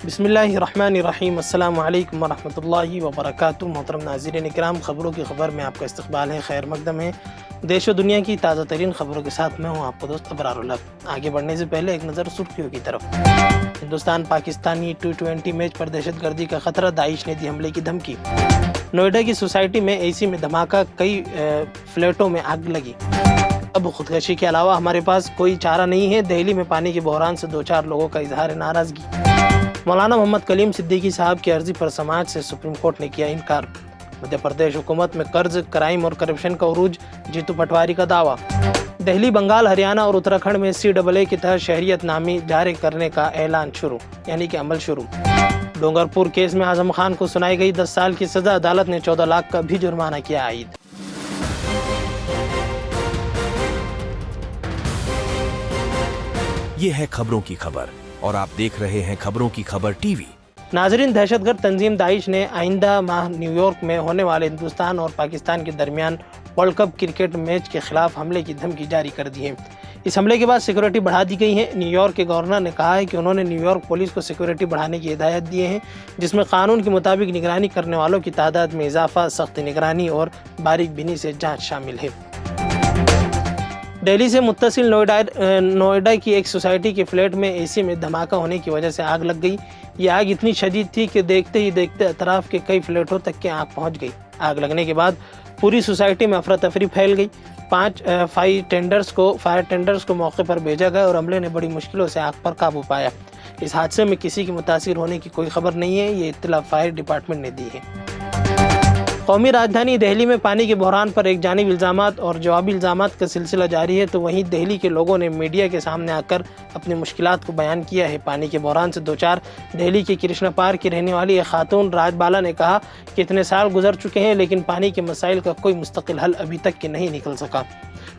بسم اللہ الرحمن الرحیم۔ السلام علیکم ورحمۃ اللہ وبرکاتہ۔ محترم ناظرین کرام، خبروں کی خبر میں آپ کا استقبال ہے، خیر مقدم ہے۔ دیش و دنیا کی تازہ ترین خبروں کے ساتھ میں ہوں آپ کو دوست ابرار الحق۔ آگے بڑھنے سے پہلے ایک نظر سرخیوں کی طرف۔ ہندوستان پاکستانی T20 میچ پر دہشت گردی کا خطرہ، داعش نے دی حملے کی دھمکی۔ نوئیڈا کی سوسائٹی میں اے سی میں دھماکہ، کئی فلیٹوں میں آگ لگی۔ اب خودکشی کے علاوہ ہمارے پاس کوئی چارہ نہیں ہے، دہلی میں پانی کے بحران سے 2-4 لوگوں کا اظہار ناراضگی۔ مولانا محمد کلیم صدیقی صاحب کی عرضی پر سماعت سے سپریم کورٹ نے کیا انکار۔ مدھیہ پردیش حکومت میں قرض، کرائم اور کرپشن کا عروج، جیتو پٹواری کا دعویٰ۔ دہلی، بنگال، ہریانہ اور اتراکھنڈ میں CAA کے تحت شہریت نامی جاری کرنے کا اعلان شروع، یعنی کہ عمل شروع۔ ڈونگر پور کیس میں اعظم خان کو سنائی گئی 10 سال کی سزا، عدالت نے 14 لاکھ کا بھی جرمانہ کیا عائد۔ یہ ہے خبروں کی خبر اور آپ دیکھ رہے ہیں خبروں کی خبر ٹی وی۔ ناظرین، دہشت گرد تنظیم داعش نے آئندہ ماہ نیو یارک میں ہونے والے ہندوستان اور پاکستان کے درمیان ورلڈ کپ کرکٹ میچ کے خلاف حملے کی دھمکی جاری کر دی ہے۔ اس حملے کے بعد سیکورٹی بڑھا دی گئی ہے۔ نیو یارک کے گورنر نے کہا ہے کہ انہوں نے نیو یارک پولیس کو سیکورٹی بڑھانے کی ہدایت دی ہے، جس میں قانون کے مطابق نگرانی کرنے والوں کی تعداد میں اضافہ، سخت نگرانی اور باریک بینی سے جانچ شامل ہے۔ دہلی سے متصل نوئیڈا کی ایک سوسائٹی کے فلیٹ میں اے سی میں دھماکہ ہونے کی وجہ سے آگ لگ گئی۔ یہ آگ اتنی شدید تھی کہ دیکھتے ہی دیکھتے اطراف کے کئی فلیٹوں تک کی آگ پہنچ گئی۔ آگ لگنے کے بعد پوری سوسائٹی میں افراتفری پھیل گئی۔ 5 فائر ٹینڈرز کو موقع پر بھیجا گیا اور عملے نے بڑی مشکلوں سے آگ پر قابو پایا۔ اس حادثے میں کسی کی متاثر ہونے کی کوئی خبر نہیں ہے، یہ اطلاع فائر ڈپارٹمنٹ نے دی ہے۔ قومی راجدھانی دہلی میں پانی کے بحران پر ایک جانب الزامات اور جوابی الزامات کا سلسلہ جاری ہے، تو وہیں دہلی کے لوگوں نے میڈیا کے سامنے آ کر اپنی مشکلات کو بیان کیا ہے۔ پانی کے بحران سے دوچار دہلی کے کرشنا پارک کی رہنے والی ایک خاتون راج بالا نے کہا کہ اتنے سال گزر چکے ہیں لیکن پانی کے مسائل کا کوئی مستقل حل ابھی تک کہ نہیں نکل سکا۔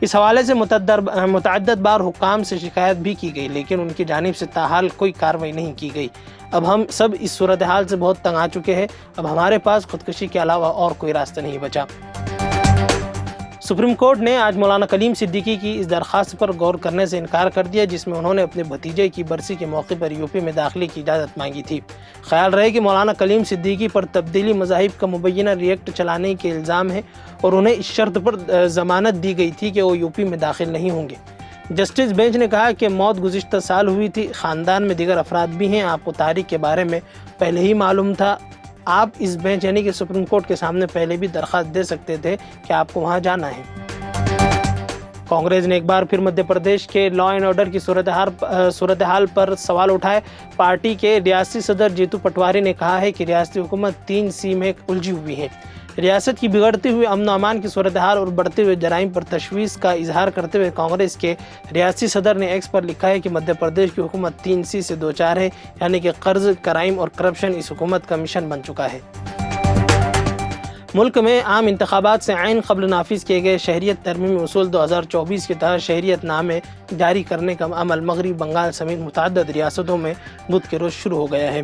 اس حوالے سے متعدد بار حکام سے شکایت بھی کی گئی، لیکن ان کی جانب سے تاحال کوئی کارروائی نہیں کی گئی۔ اب ہم سب اس صورتحال سے بہت تنگ آ چکے ہیں، اب ہمارے پاس خودکشی کے علاوہ اور کوئی راستہ نہیں بچا۔ سپریم کورٹ نے آج مولانا کلیم صدیقی کی اس درخواست پر غور کرنے سے انکار کر دیا، جس میں انہوں نے اپنے بھتیجے کی برسی کے موقع پر یوپی میں داخلے کی اجازت مانگی تھی۔ خیال رہے کہ مولانا کلیم صدیقی پر تبدیلی مذاہب کا مبینہ ریئیکٹ چلانے کے الزام ہے اور انہیں اس شرط پر ضمانت دی گئی تھی کہ وہ یوپی میں داخل نہیں ہوں گے۔ جسٹس بینچ نے کہا کہ موت گزشتہ سال ہوئی تھی، خاندان میں دیگر افراد بھی ہیں، آپ کو تاریخ کے بارے میں پہلے ہی معلوم تھا، آپ اس بینچ یعنی کہ سپریم کورٹ کے سامنے پہلے بھی درخواست دے سکتے تھے کہ آپ کو وہاں جانا ہے۔ کانگریس نے ایک بار پھر مدھیہ پردیش کے لا اینڈ آرڈر کی صورتحال پر سوال اٹھائے۔ پارٹی کے ریاستی صدر جیتو پٹواری نے کہا ہے کہ ریاستی حکومت 3C میں الجھی ہوئی ہے۔ ریاست کی بگڑتی ہوئی امن و امان کی صورتحال اور بڑھتے ہوئے جرائم پر تشویش کا اظہار کرتے ہوئے کانگریس کے ریاستی صدر نے ایکس پر لکھا ہے کہ مدھیہ پردیش کی حکومت 3C سے دوچار ہے، یعنی کہ قرض، کرائم اور کرپشن اس حکومت کا مشن بن چکا ہے۔ ملک میں عام انتخابات سے عین قبل نافذ کیے گئے شہریت ترمیمی اصول 2024 کے تحت شہریت نامے جاری کرنے کا عمل مغربی بنگال سمیت متعدد ریاستوں میں بدھ کے روز شروع ہو گیا ہے۔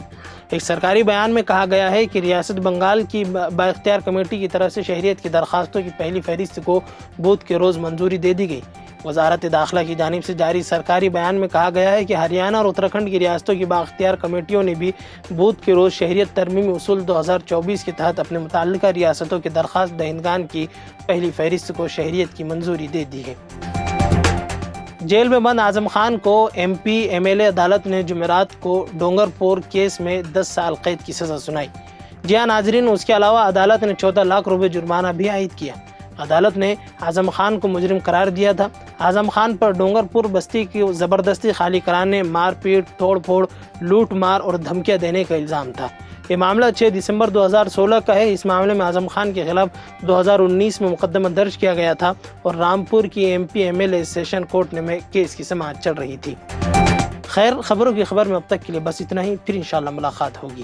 ایک سرکاری بیان میں کہا گیا ہے کہ ریاست بنگال کی بااختیار کمیٹی کی طرف سے شہریت کی درخواستوں کی پہلی فہرست کو بدھ کے روز منظوری دے دی گئی۔ وزارت داخلہ کی جانب سے جاری سرکاری بیان میں کہا گیا ہے کہ ہریانہ اور اتراکھنڈ کی ریاستوں کی بااختیار کمیٹیوں نے بھی بدھ کے روز شہریت ترمیمی اصول 2024 کے تحت اپنے متعلقہ ریاستوں کے درخواست دہندگان کی پہلی فہرست کو شہریت کی منظوری دے دی ہے۔ جیل میں بند اعظم خان کو MP MLA عدالت نے جمعرات کو ڈونگر پور کیس میں 10 سال قید کی سزا سنائی۔ جی ہاں ناظرین، اس کے علاوہ عدالت نے 14 لاکھ روپے جرمانہ بھی عائد کیا۔ عدالت نے اعظم خان کو مجرم قرار دیا تھا۔ اعظم خان پر ڈونگر پور بستی کی زبردستی خالی کرانے، مار پیٹ، توڑ پھوڑ، لوٹ مار اور دھمکیاں دینے کا الزام تھا۔ یہ معاملہ 6 دسمبر 2016 کا ہے۔ اس معاملے میں اعظم خان کے خلاف 2019 میں مقدمہ درج کیا گیا تھا اور رامپور کی MP MLA سیشن کورٹ میں کیس کی سماعت چل رہی تھی۔ خیر، خبروں کی خبر میں اب تک کے لیے بس اتنا ہی، پھر انشاءاللہ ملاقات ہوگی۔